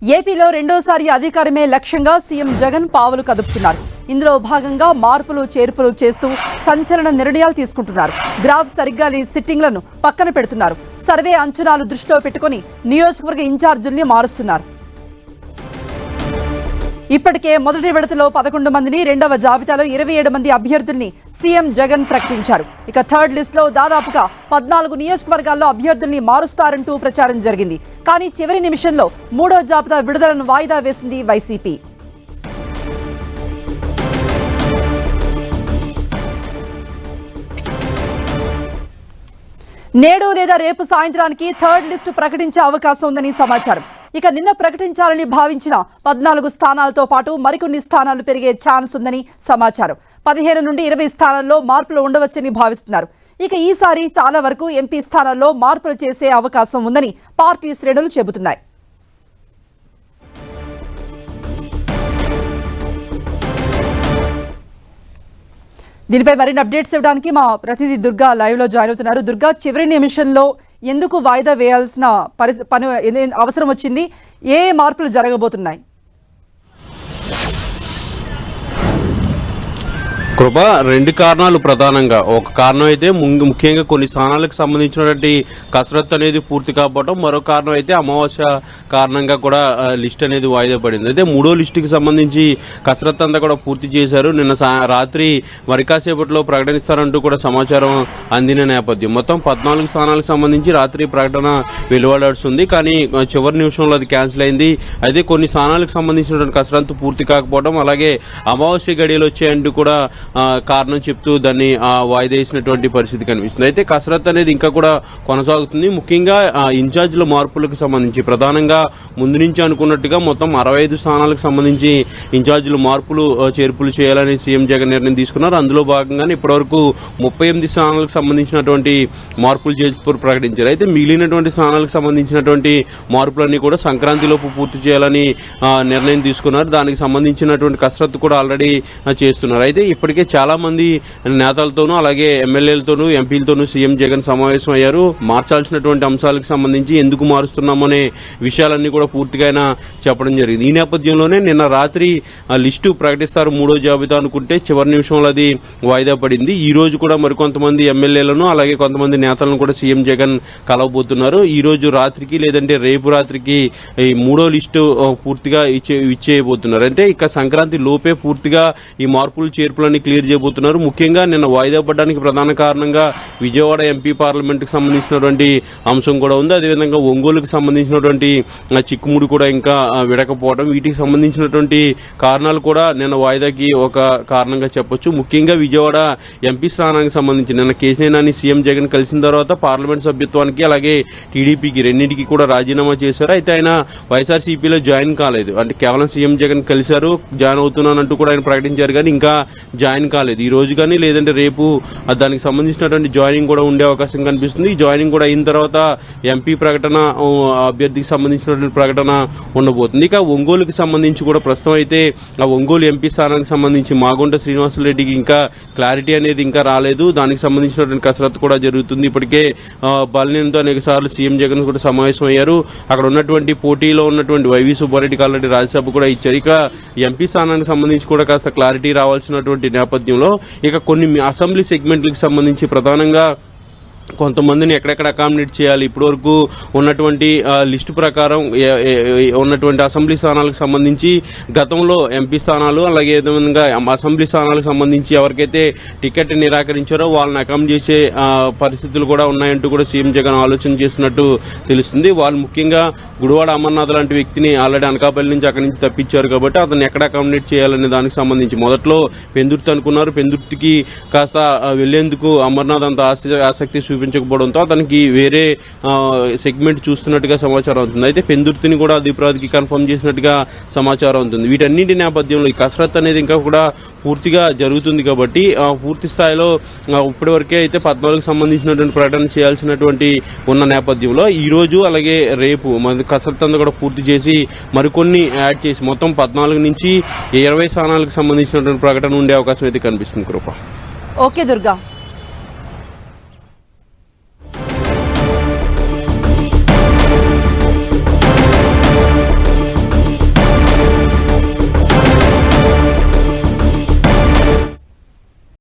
ఏపీలో రెండోసారి అధికారమే లక్ష్యంగా సీఎం జగన్ పావులు కదుపుతున్నారు. ఇందులో భాగంగా మార్పులు చేర్పులు చేస్తూ సంచలన నిర్ణయాలు తీసుకుంటున్నారు. గ్రాఫ్ సరిగ్గా సిట్టింగ్లను పక్కన పెడుతున్నారు. సర్వే అంచనాలు దృష్టిలో పెట్టుకుని నియోజకవర్గ ఇన్ఛార్జీల్ని మారుస్తున్నారు. ఇప్పటికే మొదటి విడతలో 11 మందిని, రెండవ జాబితాలో 27 మంది అభ్యర్థుల్ని సీఎం జగన్ ప్రకటించారు. ఇక థర్డ్ లిస్ట్ లో దాదాపుగా 14 నియోజకవర్గాల్లో అభ్యర్థుల్ని మారుస్తారంటూ ప్రచారం జరిగింది. కానీ చివరి నిమిషంలో మూడో జాబితా విడుదలను వాయిదా వేసింది వైసీపీ. నేడు లేదా రేపు సాయంత్రానికి థర్డ్ లిస్టు ప్రకటించే అవకాశం ఉందని సమాచారం. ఇక నిన్న ప్రకటించాలని భావించిన 14 స్థానాలతో పాటు మరికొన్ని స్థానాలు పెరిగే ఛాన్స్ ఉందని సమాచారం. 15 నుండి 20 స్థానాల్లో మార్పులు ఉండవచ్చని భావిస్తున్నారు. ఇక ఈసారి చాలా వరకు ఎంపీ స్థానాల్లో మార్పులు చేసే అవకాశం ఉందని పార్టీ శ్రేణులు చెబుతున్నాయి. దీనిపై మరిన్ని అప్డేట్స్ ఇవ్వడానికి మా ప్రతినిధి దుర్గా లైవ్ లో జాయిన్ అవుతున్నారు. దుర్గా, చివరి నిమిషంలో ఎందుకు వాయిదా వేయాల్సిన పని అవసరం వచ్చింది? ఏ మార్పులు జరగబోతున్నాయి? కృప, రెండు కారణాలు ప్రధానంగా. ఒక కారణం అయితే ముఖ్యంగా కొన్ని స్థానాలకు సంబంధించినటువంటి కసరత్తు అనేది పూర్తి కాకపోవడం, మరో కారణం అయితే అమావాస్య కారణంగా కూడా లిస్ట్ అనేది వాయిదా పడింది. అయితే మూడో లిస్టుకి సంబంధించి కసరత్తు అంతా కూడా పూర్తి చేశారు. నిన్న రాత్రి మరి కాసేపట్లో ప్రకటిస్తారంటూ కూడా సమాచారం అందిన నేపథ్యం. మొత్తం 14 స్థానాలకు సంబంధించి రాత్రి ప్రకటన వెలువడాల్సింది. కానీ చివరి నిమిషంలో అది క్యాన్సిల్ అయింది. అయితే కొన్ని స్థానాలకు సంబంధించినటువంటి కసరత్తు పూర్తి కాకపోవడం, అలాగే అమావాస్య గడియలు వచ్చాయంటూ కూడా కారణం చెప్తూ దాన్ని వాయిదా వేసినటువంటి పరిస్థితి కనిపిస్తుంది. అయితే కసరత్ అనేది ఇంకా కూడా కొనసాగుతుంది. ముఖ్యంగా ఇన్ఛార్జీల మార్పులకు సంబంధించి ప్రధానంగా ముందు నుంచి అనుకున్నట్టుగా మొత్తం 65 స్థానాలకు సంబంధించి ఇన్ఛార్జీలు మార్పులు చేర్పులు చేయాలని సీఎం జగన్ నిర్ణయం తీసుకున్నారు. అందులో భాగంగానే ఇప్పటివరకు 38 స్థానాలకు సంబంధించినటువంటి మార్పులు చేర్పులు ప్రకటించారు. అయితే మిగిలినటువంటి స్థానాలకు సంబంధించినటువంటి మార్పులన్నీ కూడా సంక్రాంతిలోపు పూర్తి చేయాలని నిర్ణయం తీసుకున్నారు. దానికి సంబంధించినటువంటి కసరత్తు కూడా ఆల్రెడీ చేస్తున్నారు. అయితే ఇప్పటికే చాలా మంది నేతలతోనూ అలాగే ఎమ్మెల్యేలతోనూ ఎంపీలతోనూ సీఎం జగన్ సమావేశం అయ్యారు. మార్చాల్సినటువంటి అంశాలకు సంబంధించి ఎందుకు మారుస్తున్నామనే విషయాలన్నీ కూడా పూర్తిగా ఆయన చెప్పడం జరిగింది. ఈ నేపథ్యంలోనే నిన్న రాత్రి లిస్టు ప్రకటిస్తారు మూడో జాబితా అనుకుంటే చివరి నిమిషంలో అది వాయిదా పడింది. ఈ రోజు కూడా మరికొంతమంది ఎమ్మెల్యేలను అలాగే కొంతమంది నేతలను కూడా సీఎం జగన్ కలవబోతున్నారు. ఈ రోజు రాత్రికి లేదంటే రేపు రాత్రికి ఈ మూడో లిస్టు పూర్తిగా ఇచ్చేయబోతున్నారు. అంటే ఇక సంక్రాంతి లోపే పూర్తిగా ఈ మార్పులు చేర్పులని క్లియర్ చేయబోతున్నారు. ముఖ్యంగా నిన్న వాయిదా పడడానికి ప్రధాన కారణంగా విజయవాడ ఎంపీ పార్లమెంట్కి సంబంధించినటువంటి అంశం కూడా ఉంది. అదేవిధంగా ఒంగోలుకు సంబంధించినటువంటి చిక్కుముడి కూడా ఇంకా విడకపోవడం, వీటికి సంబంధించినటువంటి కారణాలు కూడా నిన్న వాయిదాకి ఒక కారణంగా చెప్పొచ్చు. ముఖ్యంగా విజయవాడ ఎంపీ స్థానానికి సంబంధించి నిన్న కేశినేని సీఎం జగన్ కలిసిన తర్వాత పార్లమెంట్ సభ్యత్వానికి అలాగే టీడీపీకి రెండింటికి కూడా రాజీనామా చేశారు. అయితే ఆయన వైఎస్ఆర్సీపీలో జాయిన్ కాలేదు. అంటే కేవలం సీఎం జగన్ కలిశారు, జాయిన్ అవుతున్నానంటూ కూడా ఆయన ప్రకటించారు. కానీ ఇంకా జాయిన్ కాలేదు. ఈ రోజు కానీ లేదంటే రేపు దానికి సంబంధించినటువంటి జాయినింగ్ కూడా ఉండే అవకాశం కనిపిస్తుంది. ఈ జాయినింగ్ కూడా అయిన తర్వాత ఎంపీ ప్రకటన, అభ్యర్థికి సంబంధించినటువంటి ప్రకటన ఉండబోతుంది. ఇక ఒంగోలుకి సంబంధించి కూడా ప్రస్తుతం అయితే ఆ ఒంగోలు ఎంపీ స్థానానికి సంబంధించి మాగుంట శ్రీనివాసరెడ్డికి ఇంకా క్లారిటీ అనేది ఇంకా రాలేదు. దానికి సంబంధించినటువంటి కసరత్తు కూడా జరుగుతుంది. ఇప్పటికే బాలినేనితో అనేక సార్లు సీఎం జగన్ కూడా సమావేశం అయ్యారు. అక్కడ ఉన్నటువంటి పోటీలో ఉన్నటువంటి వైవి సుబ్బారెడ్డికి ఆల్రెడీ రాజ్యసభ కూడా ఇచ్చారు. ఇక ఎంపీ స్థానానికి సంబంధించి కూడా కాస్త క్లారిటీ రావాల్సినటువంటి నేపథ్యంలో ఇక కొన్ని అసెంబ్లీ సెగ్మెంట్లకు సంబంధించి ప్రధానంగా కొంతమందిని ఎక్కడెక్కడ అకామిడేట్ చేయాలి, ఇప్పటివరకు ఉన్నటువంటి లిస్టు ప్రకారం ఉన్నటువంటి అసెంబ్లీ స్థానాలకు సంబంధించి గతంలో ఎంపీ స్థానాలు అలాగే విధంగా అసెంబ్లీ స్థానాలకు సంబంధించి ఎవరికైతే టికెట్ నిరాకరించారో వాళ్ళని అకామిడేట్ చేసే పరిస్థితులు కూడా ఉన్నాయంటూ కూడా సీఎం జగన్ ఆలోచన చేస్తున్నట్టు తెలుస్తుంది. వాళ్ళు ముఖ్యంగా గుడివాడ అమర్నాథ్ లాంటి వ్యక్తిని ఆల్రెడీ అనకాపల్లి నుంచి అక్కడి నుంచి తప్పించారు కాబట్టి అతన్ని ఎక్కడ అకామిడేట్ చేయాలనే దానికి సంబంధించి మొదట్లో పెందుర్తి అనుకున్నారు. పెందుర్తికి కాస్త వెళ్లేందుకు అమర్నాథ్ అంత ఆసక్తి చూపించకపోవడంతో అతనికి వేరే సెగ్మెంట్ చూస్తున్నట్టుగా సమాచారం అవుతుంది. అయితే పెందుర్తిని కూడా అధిపరాధికి కన్ఫర్మ్ చేసినట్టుగా సమాచారం అవుతుంది. వీటన్నింటి నేపథ్యంలో ఈ కసరత్ అనేది ఇంకా కూడా పూర్తిగా జరుగుతుంది కాబట్టి పూర్తి స్థాయిలో ఇప్పటివరకే అయితే 14కు సంబంధించినటువంటి ప్రకటన చేయాల్సినటువంటి ఉన్న నేపథ్యంలో ఈ రోజు అలాగే రేపు మన కసరత్ అంతా కూడా పూర్తి చేసి మరికొన్ని యాడ్ చేసి మొత్తం 14 నుంచి 20 స్థానాలకు సంబంధించినటువంటి ప్రకటన ఉండే అవకాశం అయితే కనిపిస్తుంది. కృప. ఓకే దుర్గా.